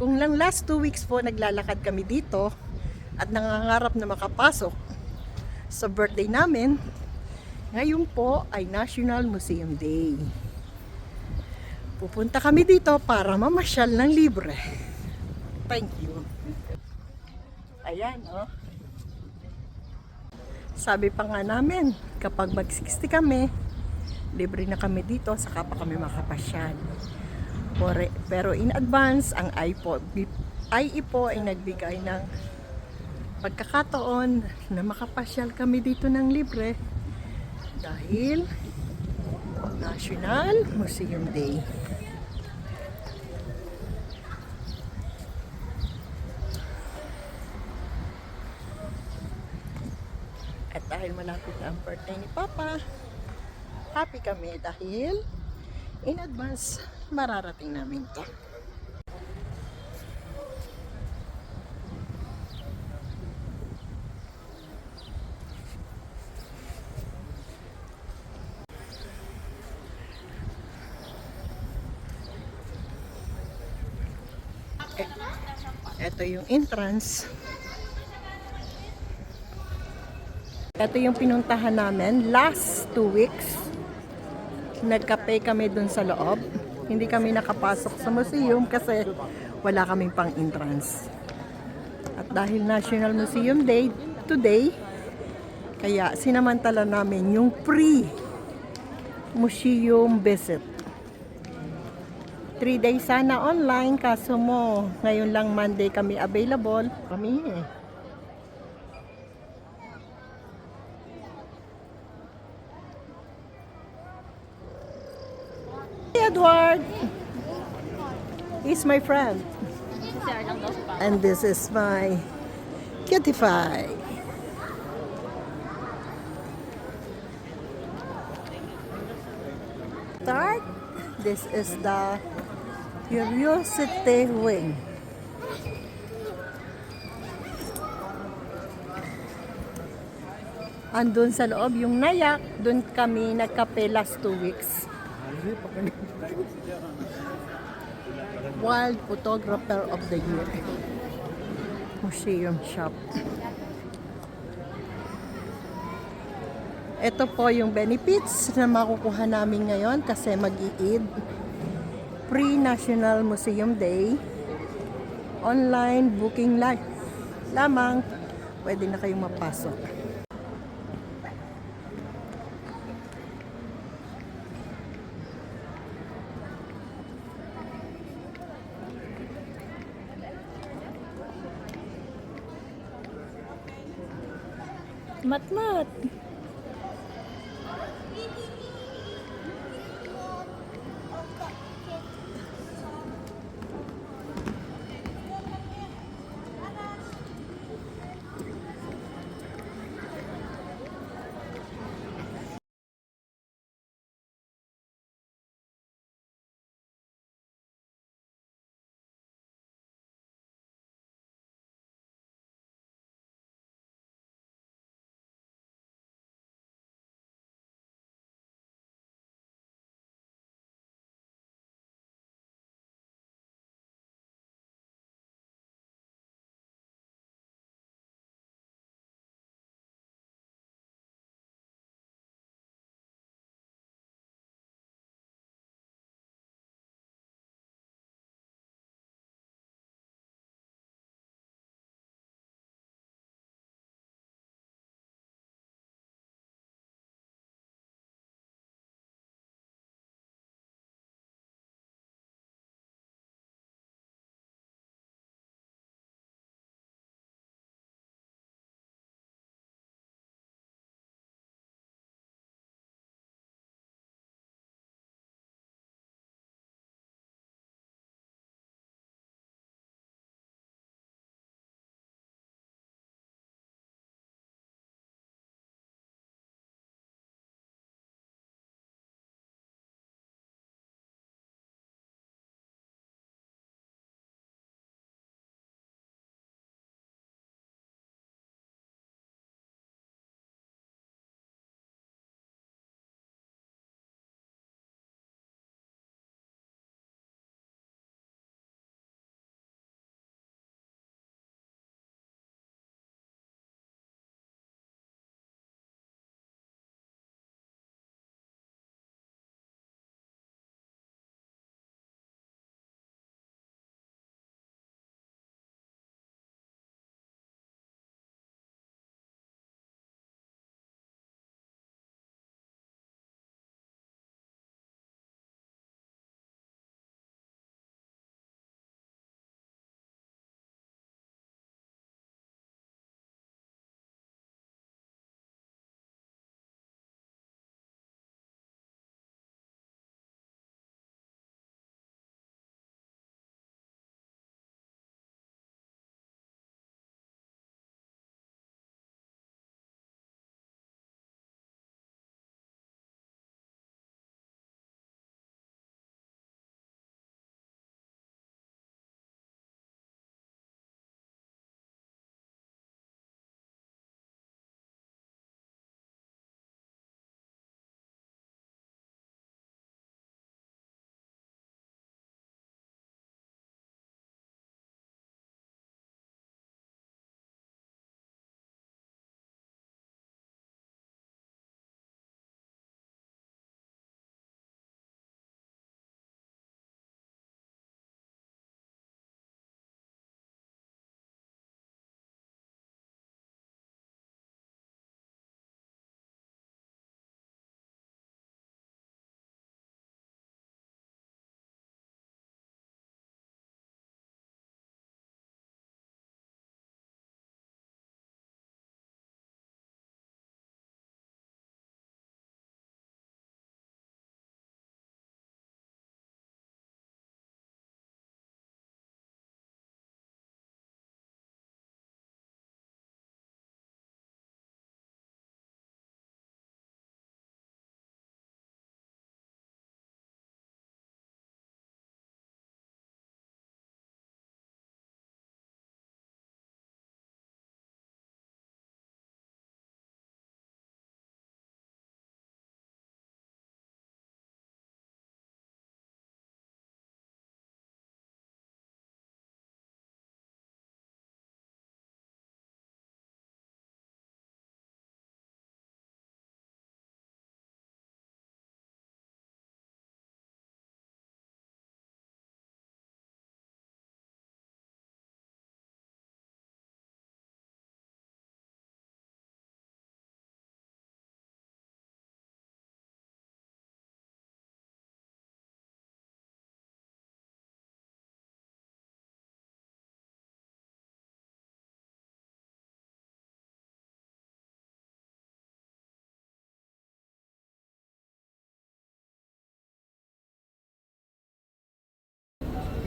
Kung lang last 2 weeks po naglalakad kami dito at nangangarap na makapasok sa birthday namin, ngayon po ay National Museum Day. Pupunta kami dito para mamasyal ng libre. Thank you. Ayan, oh. Sabi pa nga namin, kapag mag-60 kami, libre na kami dito, saka pa kami makapasyal. Pero in advance, ang IEPO ay nagbigay ng pagkakataon na makapasyal kami dito ng libre dahil National Museum Day. At dahil malapit na ang birthday ni Papa, happy kami dahil in advance mararating namin to. Ito yung entrance. Ito yung pinuntahan namin last 2 weeks. Nagkape kami dun sa loob. Hindi kami nakapasok sa museum kasi wala kaming pang entrance. At dahil National Museum Day today, kaya sinamantala namin yung free museum visit. 3 days sana online, kaso mo ngayon lang Monday kami available. Kami Edward is my friend. And this is my cutify. Start. This is the Curiosity Wing. Andun sa loob yung nayak, dun kami nagkape last 2 weeks. Wild Photographer of the Year. Museum shop. Ito po yung benefits na makukuha namin ngayon kasi mag-i-Eid. Pre-National Museum Day. Online booking lamang. Pwede na kayong mapasok. Mat-mat.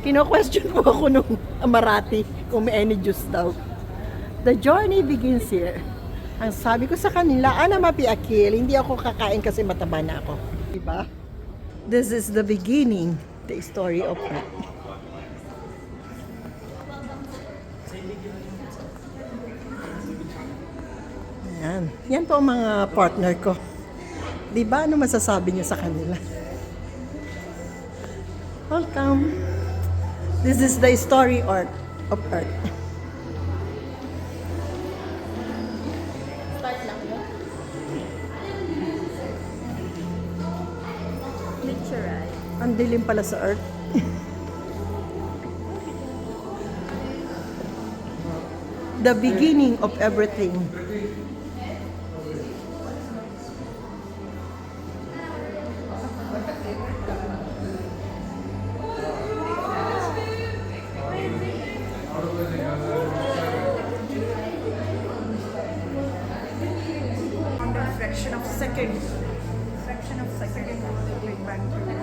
Kino-question mo ako nung Marathi kung may any juice daw. The journey begins here. Ang sabi ko sa kanila, ana mapiakil, hindi ako kakain kasi mataba na ako. Diba? This is the beginning, the story of that. Yan. Yan po ang mga partner ko. Diba? Ano masasabi niyo sa kanila? Welcome. This is the story of Earth. Start lang yun. Meteorite. Ang dilim pala sa Earth. The beginning of everything. Fraction of second. Fraction of second. Big Bang Theory.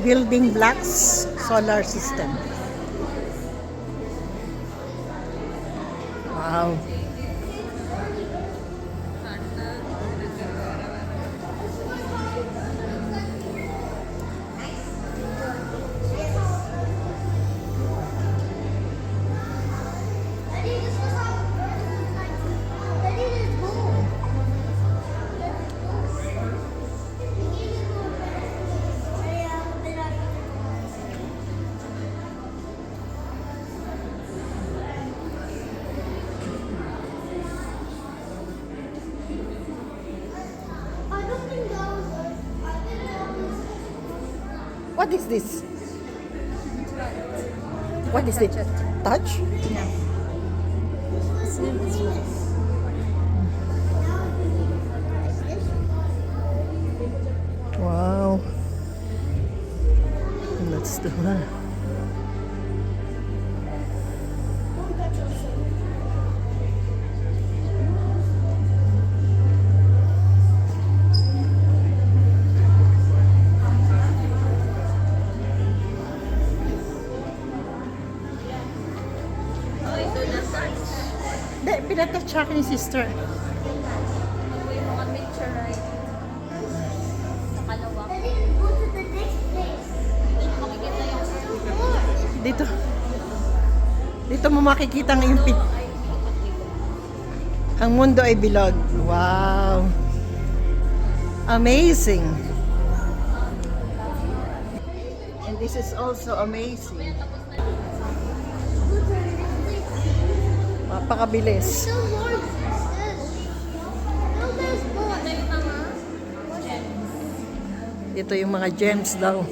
Building blocks, solar system. Wow. What is this? What is it? Touch? Yeah. Wow. Let's do that. Hindi, pinatouch sa akin ni sister. Ako yung mga meteorite. Sa kalawak. Makikita yung Dito. Dito mo makikita ang yung pit. Ang mundo ay bilog. Wow. Amazing. And this is also amazing. Mapakabilis. Ito yung mga gems daw.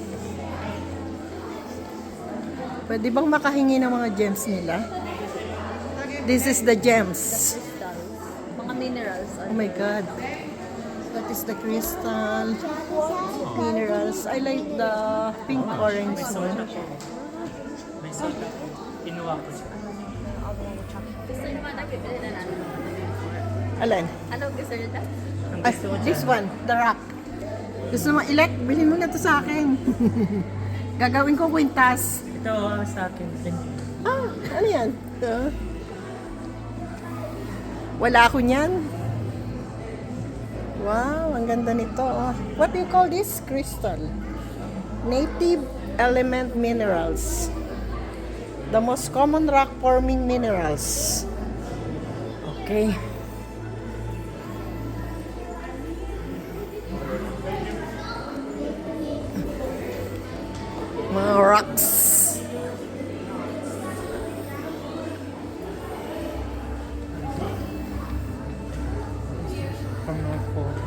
Pwede bang makahingi ng mga gems nila? This is the gems. crystal. Mga minerals. Oh my God. That is the crystal minerals. I like the pink orange one. Kinuha ko siya. Gusto nyo ba nagpipili na natin? Alin? Ano gusto nyo na? Ah, this one, the rock. Gusto mo elect? Bilhin mo na to sa akin. Gagawin ko kwintas. Ito sa akin. Ah, ano yan? Wala ako niyan. Wow, ang ganda nito. Oh. What do you call this? Crystal. Native element minerals. The most common rock forming minerals. Okay. Mga rocks. From North Pole.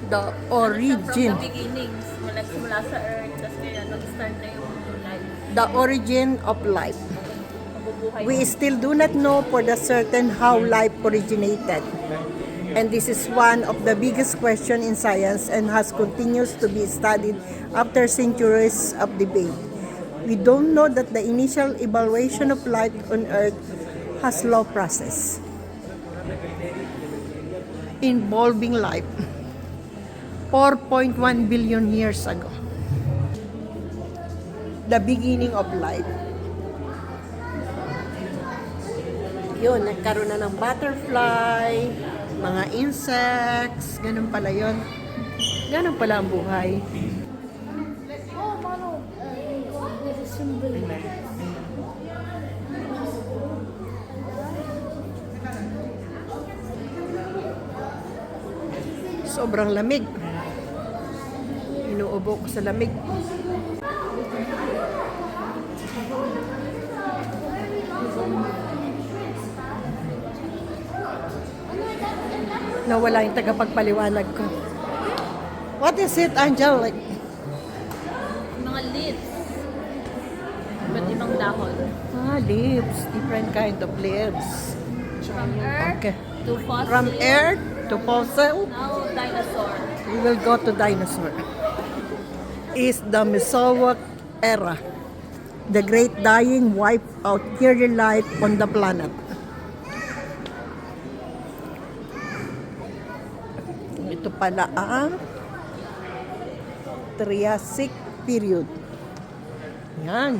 The origin. From the beginnings. Mula sa Earth. Tapos kaya nag-start na yung life. The origin of life. Mabubuhay. We still do not know for the certain how life originated. And this is one of the biggest question in science and has continues to be studied after centuries of debate. We don't know that the initial evaluation of life on Earth has slow process involving life 4.1 billion years ago. The beginning of life. Yun, nagkaroon na ng butterfly, mga insects, ganun pala yun. Ganun pala ang buhay. Oh, Mano, there's a symbol. Sobrang lamig. Inuubo ko sa lamig. Nawala yung tagapagpaliwanag ko. What is it, Angel? Like, Mga leaves. Iba't ibang dahon. leaves. Different kind of leaves. From earth Okay. to fossil. From earth to fossil, Now dinosaur. we will go to dinosaur. Is the Mesozoic era. The great dying wiped out early life on the planet. Ito pala ang Triassic period. Yan.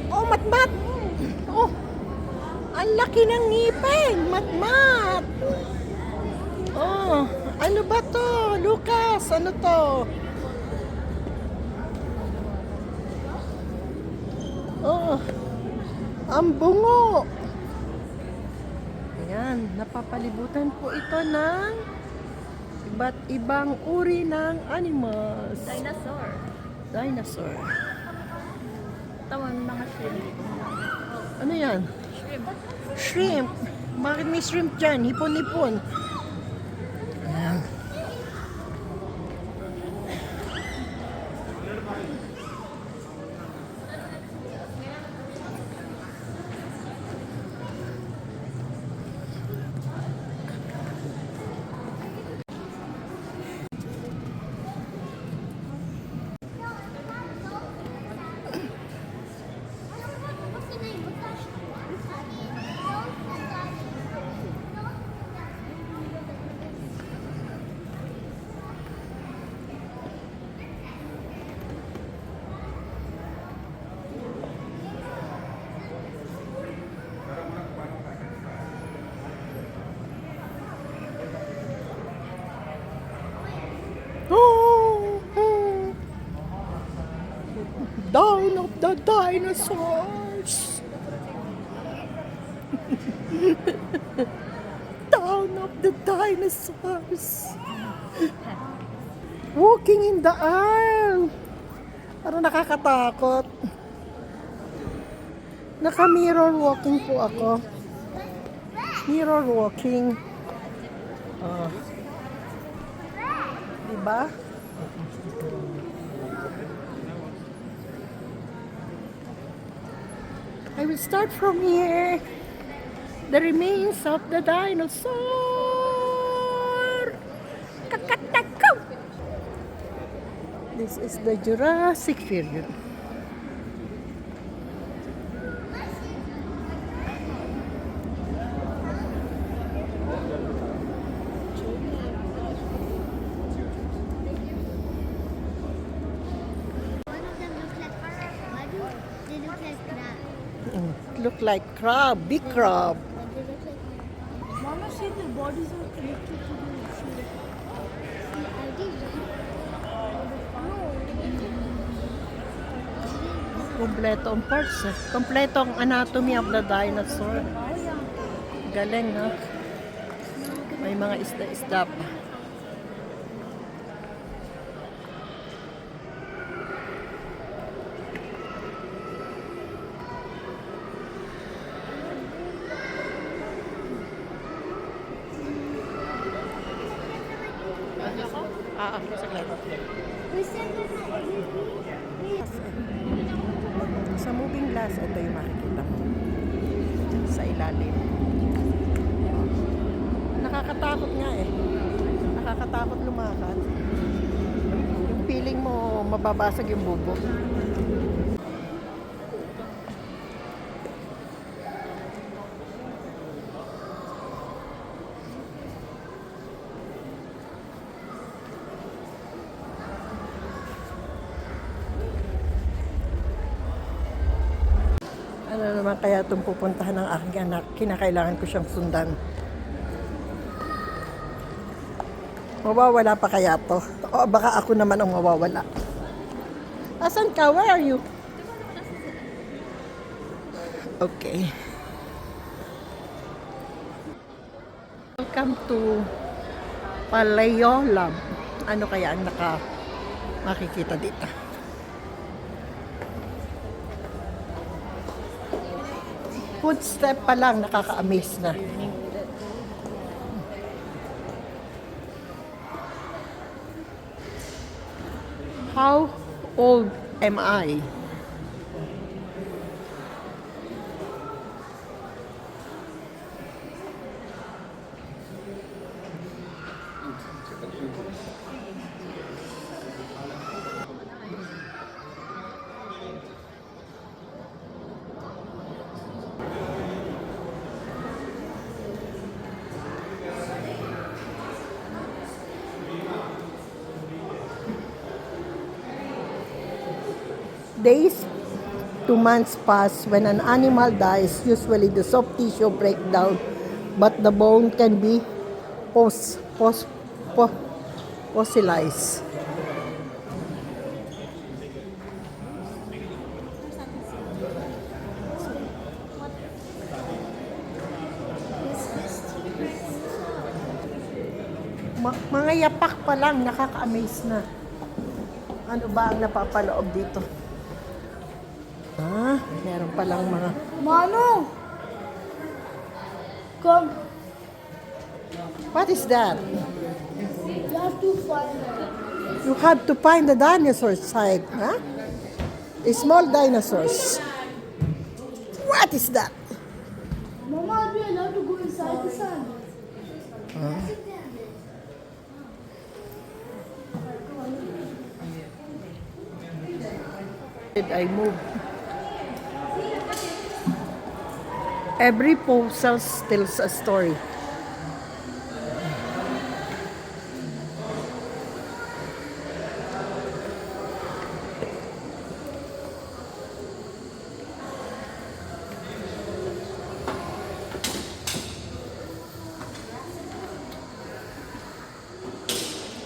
Oh, matmat! Oh, ang laki ng ngipin! Matmat! Oh, ano ba to? Lucas, ano to? Oh, ang bungo! Ayan, napapalibutan po ito ng iba't ibang uri ng animals. Dinosaur. Dinosaur. Tawan mga shrimp. Ano yan? Shrimp. Shrimp. Bakit may shrimp dyan? Hipon-hipon. Ayan. Dawn of the dinosaurs. Dawn of the dinosaurs. Walking in the aisle. Parang nakakatakot. Naka-mirror walking po ako. Mirror walking. Oh. Diba? I will start from here. The remains of the dinosaur. Kakatako. This is the Jurassic period. One of them looks like what? They look like that. Look like crab, big crab. But they look like. Mama said their bodies are connected to the machine. I did. Kompleto ang parts. Kompleto ang anatomy of the dinosaur. Galing, no? May mga isda-isda pa. saglit. We said that everything. Sa moving glass, ito yung makikita mo. Sa ilalim. Nakakatakot nga eh. Nakakatakot lumakad. Yung feeling mo mababasag yung bubo. Ano naman kaya itong pupuntahan ng aking anak? Kinakailangan ko siyang sundan. Mawawala pa kaya to? O baka ako naman ang mawawala. Asan ka? Where are you? Okay. Welcome to Palayolam. Ano kaya ang makikita dito? Footstep pa lang, nakaka-amaze na. How old am I? Days to months pass. When an animal dies, usually the soft tissue break down, but the bone can be fossilized. Mga yapak pa lang, nakaka-amaze na. Ano ba ang napapaloob dito? Meron palang mga... Manu! Come. What is that? You have to find her. You have to find the dinosaur site, huh? The small dinosaurs. What is that? Mama, are we allowed to go inside the sun? Did I move? Every fossil tells a story.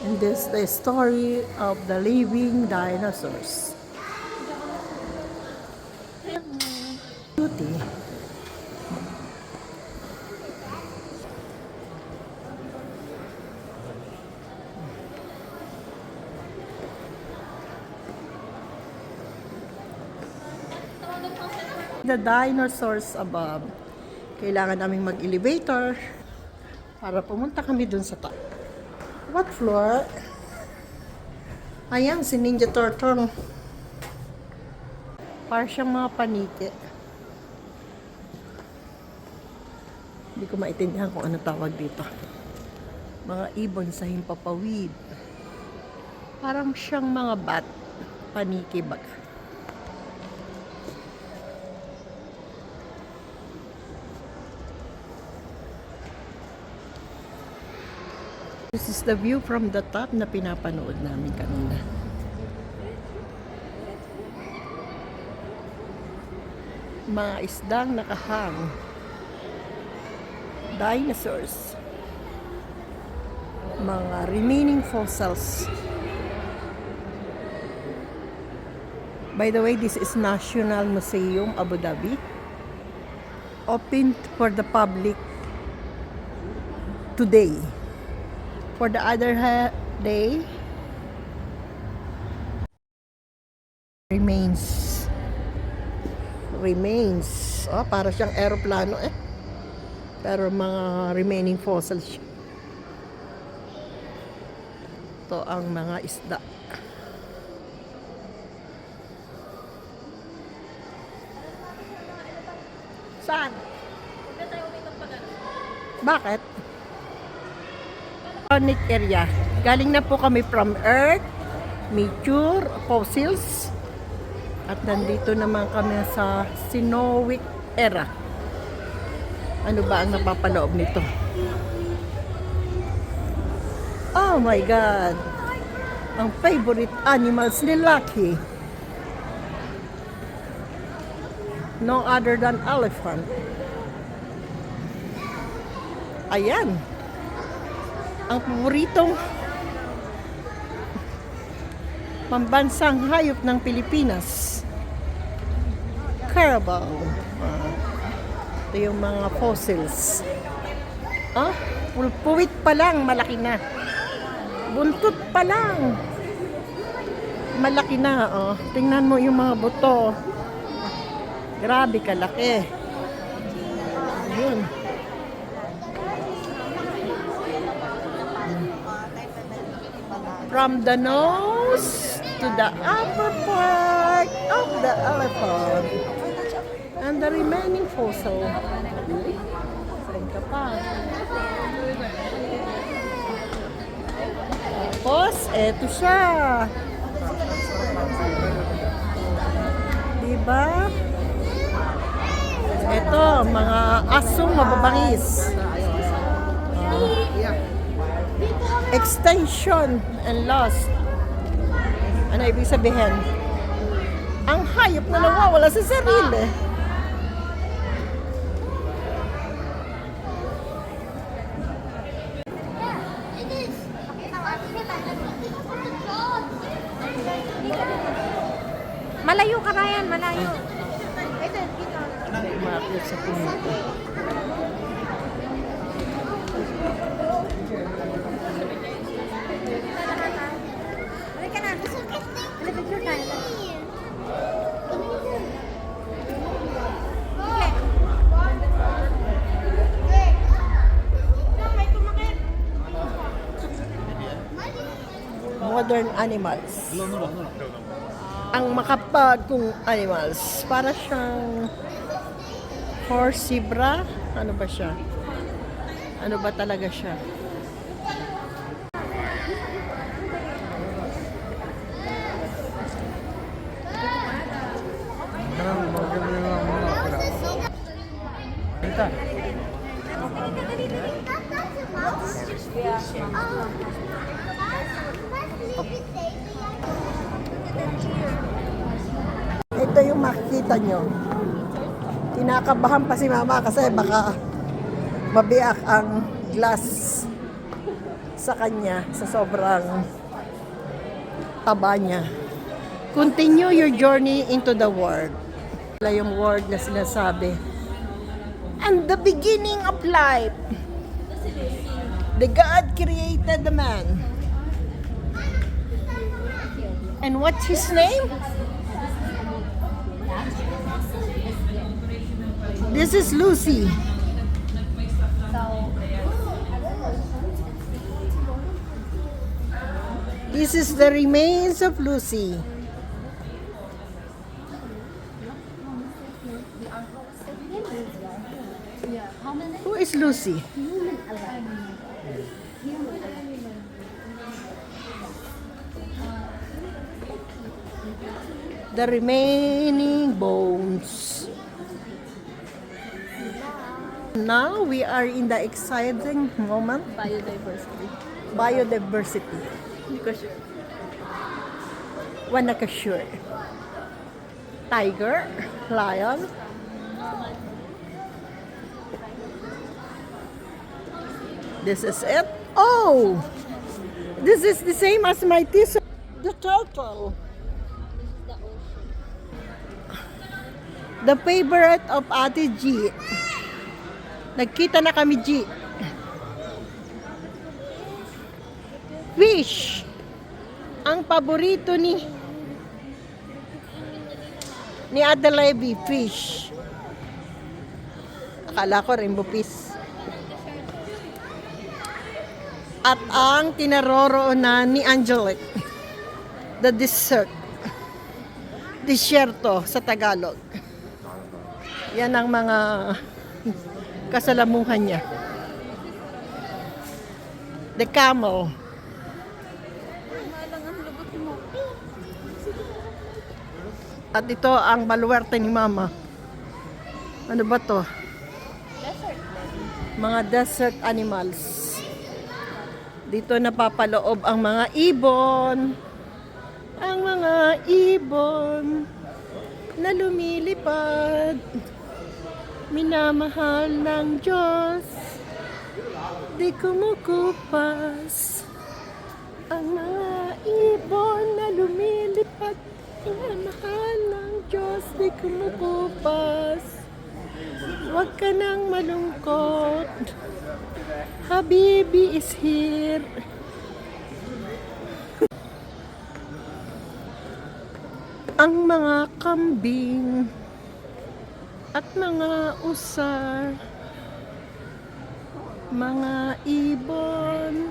And this is the story of the living dinosaurs. Beauty. The dinosaurs above. Kailangan naming mag-elevator para pumunta kami dun sa top. What floor? Ayan, si Ninja Turtle. Para siyang mga paniki. Hindi ko maintindihan kung ano tawag dito. Mga ibon sa himpapawid. Parang siyang mga bat. Paniki baga. This is the view from the top na pinapanood namin kanina. Mga isdang nakahang. Dinosaurs. Mga remaining fossils. By the way, this is National Museum, Abu Dhabi. Opened for the public today. For the other day, remains. Oh, para siyang aeroplano eh. Pero mga remaining fossils. Ito ang mga isda. Saan? Bakit? Iconic area. Galing na po kami from Earth, Nature, Fossils. At nandito naman kami sa Sinowic era. Ano ba ang napapaloob nito? Oh my God! Ang favorite animals ni Lucky. No other than elephant. Ayan. Ang paboritong pambansang hayop ng Pilipinas. Carabao. Ito yung mga fossils. Ah, pulpuwit pa lang, malaki na. Buntot pa lang. Malaki na, oh. Tingnan mo yung mga buto. Grabe kalaki. Yun. From the nose to the upper part of the elephant. And the remaining fossil. Saan ka pa? Tapos, eto siya. Diba? Eto, mga asong mababangis. Extension and loss. Ano ibig sabihin? Ang hayop na nawawala sa sarili. Malayo ka, Ryan. Malayo. Umakyat sa puno. Halika na. Halika picture tayo. Modern animals. Ang makapagong animals. Para siyang horse zebra. Ano ba siya? Ano ba talaga siya? Ito yung makikita nyo. Kinakabahan pa si mama kasi baka mabiyak ang glass sa kanya sa sobrang taba niya. Continue your journey into the world. Wala yung word na sinasabi. And the beginning of life. The God created the man. And what's his name? This is Lucy. This is the remains of Lucy. Who is Lucy? The remaining bones. Now we are in the exciting moment. Biodiversity. Biodiversity. Hindi ko sure. Wala ka sure. Tiger, lion. This is it. Oh! This is the same as my t-shirt. The turtle. The favorite of Ate G. Nagkita na kami, G. Fish. Ang paborito ni Ate Levy, fish. Akala ko rainbow fish. At ang kinaroroonan ni Angelique, the dessert. Disyerto sa Tagalog. Yan ang mga kasalamuhan niya. The camel. At ito ang baluwerte ni Mama. Ano ba to? Mga desert animals. Dito napapaloob ang mga ibon. Ang mga ibon na lumilipad. Minamahal ng Diyos. Di kumukupas. Ang mga ibon na lumilipad. Minamahal ng Diyos. Di kumukupas. Huwag ka nang malungkot. Habibi is here. Ang mga kambing at mga usar, mga ibon,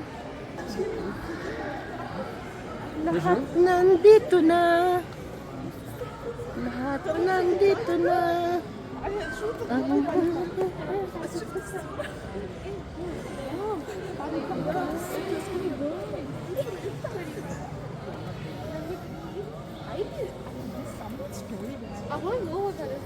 lahat nandito na. Lahat nandito na. I want to know what that is.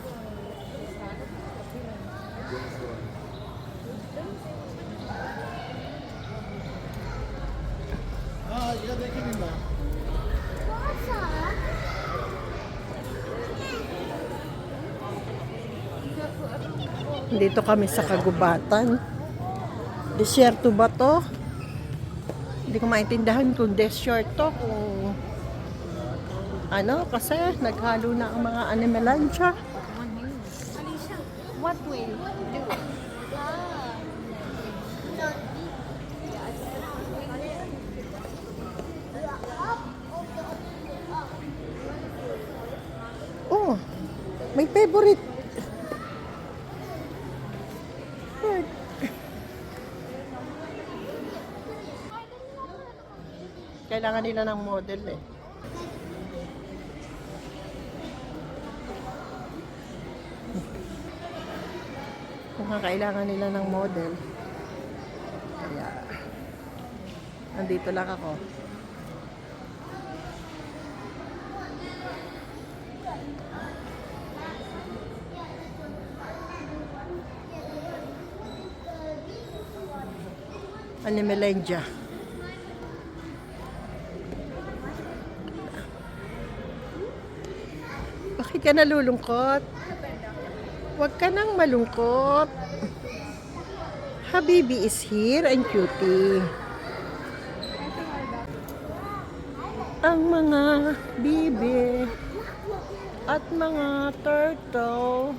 Dito kami sa kagubatan. Desierto ba to? Hindi ko maintindihan kung desert to, kung ano, kasi naghalo na ang mga animalansya. Alicia, what will you do? Oh, may favorite. Bird. Kailangan nila ng model eh. Kung kailangan nila ng model. Kaya, nandito lang ako. Animalendia. Bakit ka nalulungkot? Huwag ka nang malungkot. Habibi is here and cutie. Ang mga bibi at mga turtle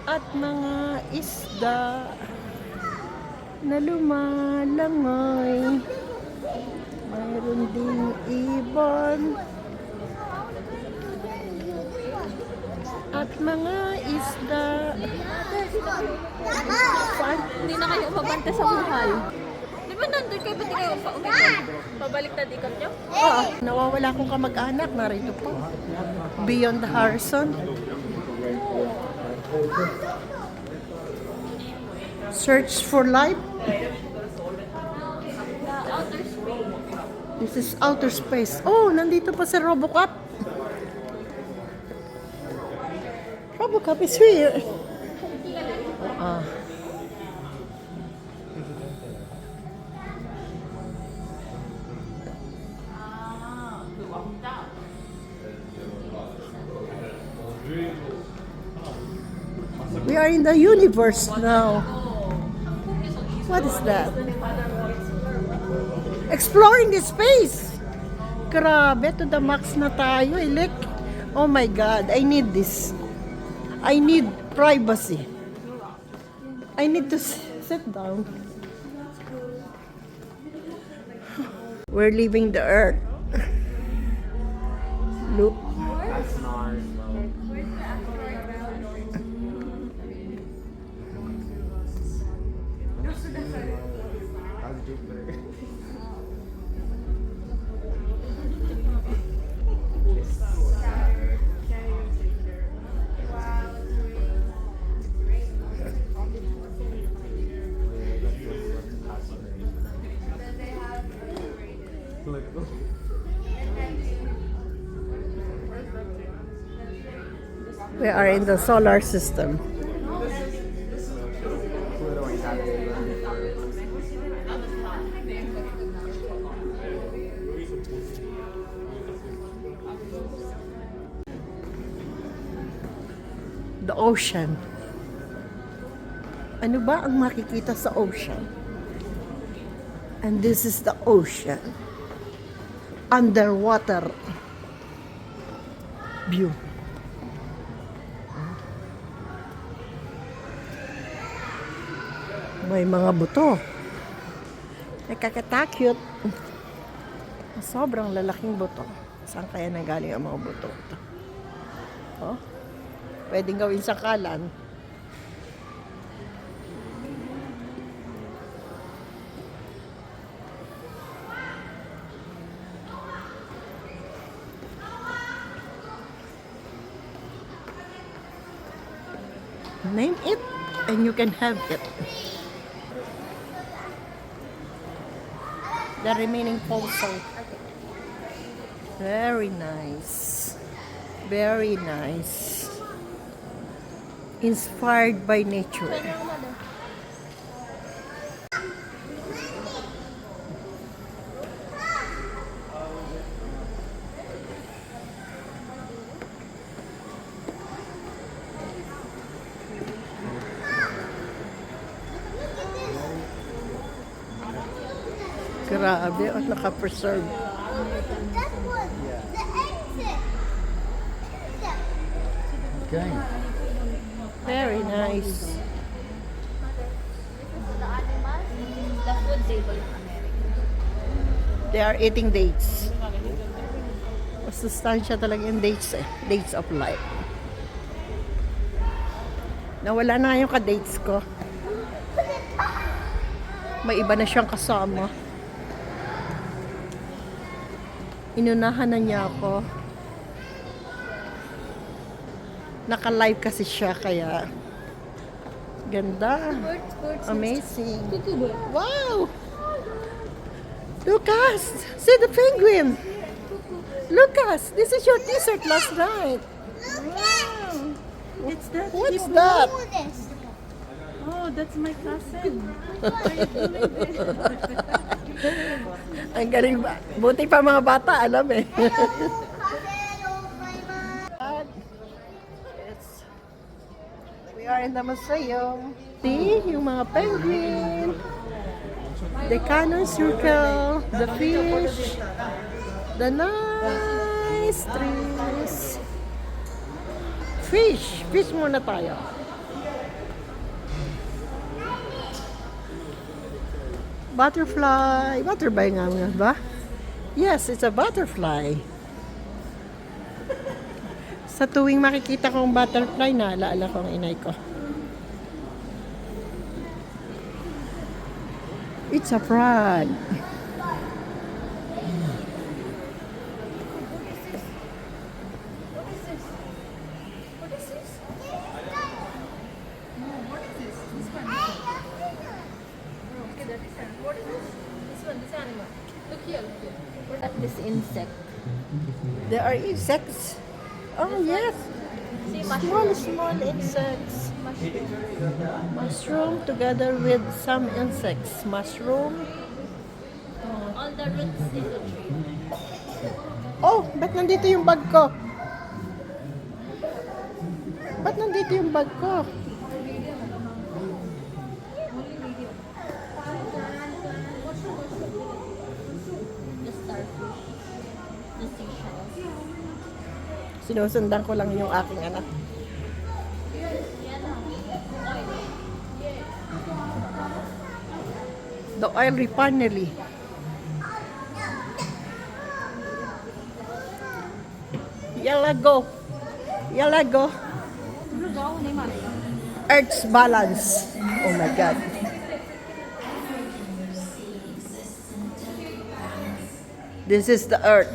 at mga isda na lumalangoy. Mayroon ding ibon at mga isda. Hindi na kayo umabante sa buhay. Di ba nandun kayo? Ba't di kayo umikot? Pabalik na ikot nyo? Oo, nawawala akong kamag-anak. Narito po. Beyond the horizon. Search for life. Outer space. This is outer space. Oh, nandito pa si Robocop. Robocop is here. Ah. We are in the universe now. What is that? Exploring the space. Grabe, to the max na tayo. Like, oh my God, I need this. I need privacy. I need to sit down. We're leaving the earth. Look. We are in the solar system. The ocean. Ano ba ang makikita sa ocean? And this is the ocean. Underwater view. May mga buto. Nakakatakot. Sobrang lalaking buto. Saan kaya nanggaling ang mga buto? Oh, pwedeng gawin sakalan. Name it and you can have it. The remaining also. Very nice. Very nice. Inspired by nature. Grabe, naka-preserve. That one. The exit. Okay. Very nice. The food table in America. They are eating dates. Masustansya talaga yung dates eh. Dates of life. Nawala na nga yung ka-dates ko. May iba na siyang kasama. Inunahan na niya ako. Naka-live kasi siya kaya ganda. Amazing. Wow! Lucas! See the penguin! Lucas! This is your t-shirt last night. It's that. What's that? Do this. Oh, that's my cousin. Ang galing ba? Buti pa mga bata, alam eh. It's, we are in the museum. See, yung mga penguin. The cannon circle. The fish. The nice trees. Fish. Fish muna tayo. Butterfly. Butterfly nga ba? Yes, it's a butterfly. Sa tuwing makikita kong butterfly, naalala ko ang inay ko. It's a frog. Look here. Look at this insect. There are insects. Oh, yes. See, Small insects. Mushroom together with some insects. Mushroom. All the roots in the tree. Oh, ba't nandito yung bag ko? Ba't nandito yung bag ko? The starfish. The seashells. Sinusundan ko lang yung aking anak. The oil refinery. Yalla go. Yalla go. Earth's balance. Oh my God. This is the earth.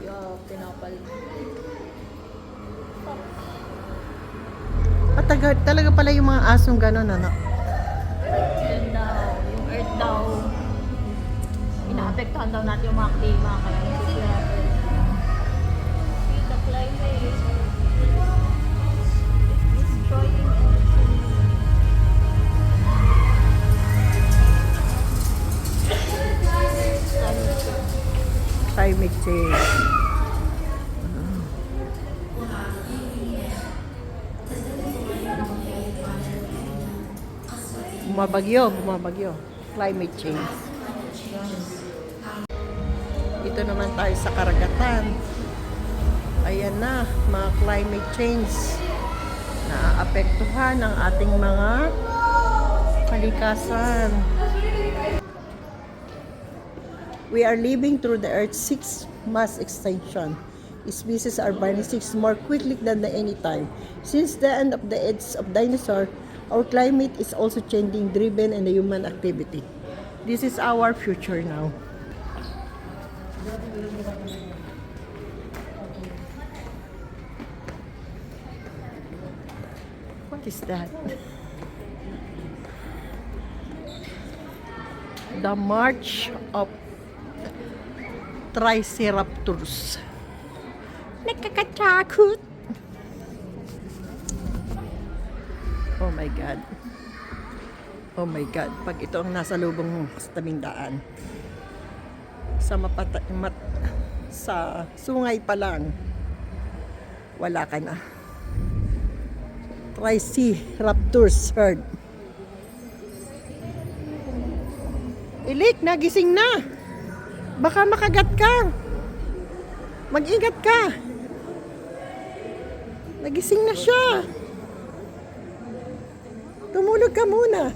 Yung talaga pala yung mga asong gano'n, ano? Yan daw, yung earth daw. Inaapektuhan daw natin yung mga klima. Kaya nagsigrabe. See the climate. It's destroying everything. Climate change. Bumabagyo. Climate change. Dito naman tayo sa karagatan. Ayan na, mga climate change. Naaapektuhan ang ating mga kalikasan. We are living through the Earth's sixth mass extinction. Species are vanishing more quickly than any time. Since the end of the age of dinosaur, our climate is also changing, driven in the human activity. This is our future now. What is that? The March of Triceratops. Nakakatakot. Oh my God. Oh my God. Pag ito ang nasa lubong mo sa tabing daan. Sa sungay pa lang. Wala ka na. Triceratops herd. Ilik, nagising na. Baka makagat ka. Mag-ingat ka. Nagising na siya. Tumulog ka muna.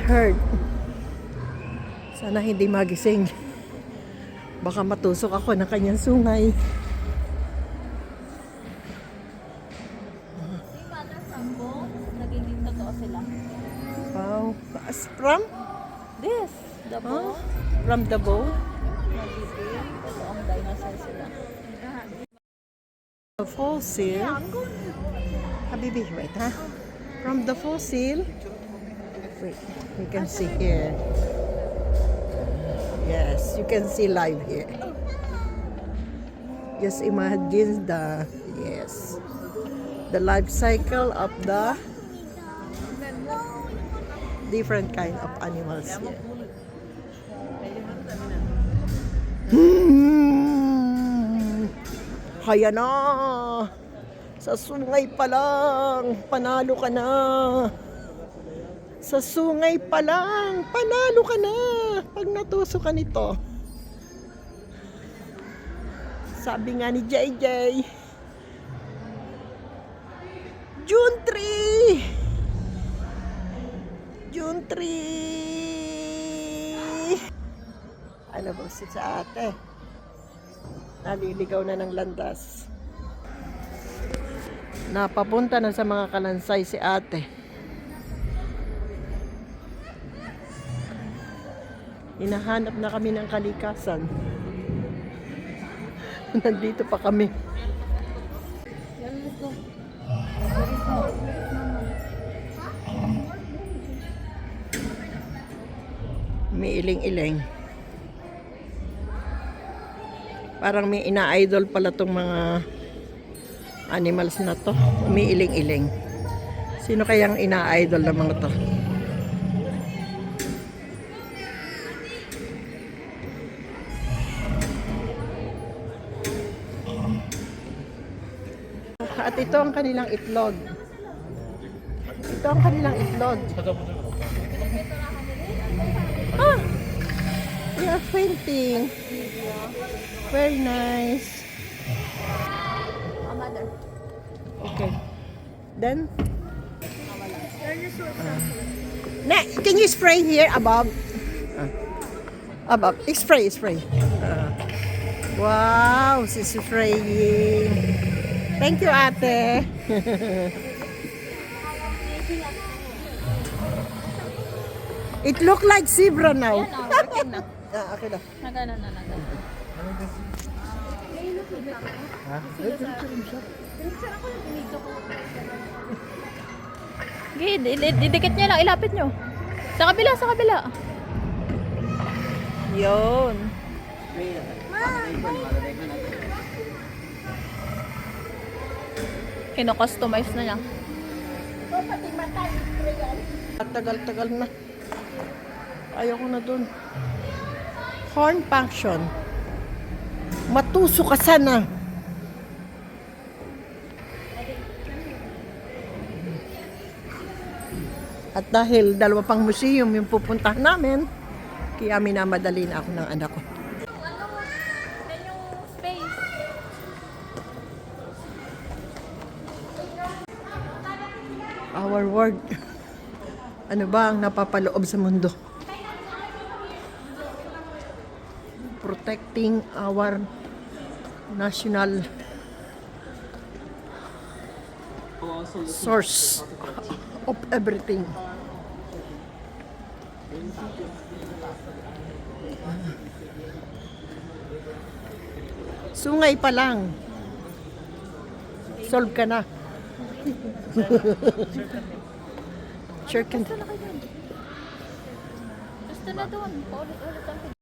Herd. Sana hindi magising. Baka matusok ako ng kanyang sungay. Naging totoo sila. Wow. From? This, the Huh? From the bow? Nagiging totoong dinosaur sila. The fossil. Habibi, wait, ha? From the fossil. Wait, you can see here. Yes, you can see live here. Just imagine the life cycle of the different kind of animals here. Haya na! Sa sungay pa lang, panalo ka na. Sa sungay pa lang, panalo ka na. Pag natuso ka nito. Sabi nga ni JJ, June 3! June 3! Ano ba si sa ate? Naliligaw na ng landas. Napapunta na sa mga kalansay si ate. Hinahanap na kami ng kalikasan. Nandito pa kami. May iling-iling. Parang may ina-idol pala tong mga animals na to. May iling-iling. Sino kayang ina-idol ng mga to? At ito ang kanilang itlog. Ito ang kanilang itlog. Ah! They are fainting. Very nice. Mother. Okay. Then? Can you spray here above? Above. Spray. Wow, she's spraying. Thank you, ate. It look like zebra now. Yan, working na. Akin na. Nagano na natin. Ha? Sige, didikit niya lang. Ilapit nyo. Sa kabila, sa kabila. Yun. Kino-customize na niya. Tagal-tagal na. Ayoko na dun. Horn function. Matuso ka sana. At dahil dalawa pang museum yung pupuntahan namin, kaya minamadali na ako ng anak ko. Yan yung space. Our world. Ano ba ang napapaloob sa mundo? Protecting our national source of everything. Sungay pa lang. Solve ka na. Sure ka na. Basta na doon. Paulit-ulit ang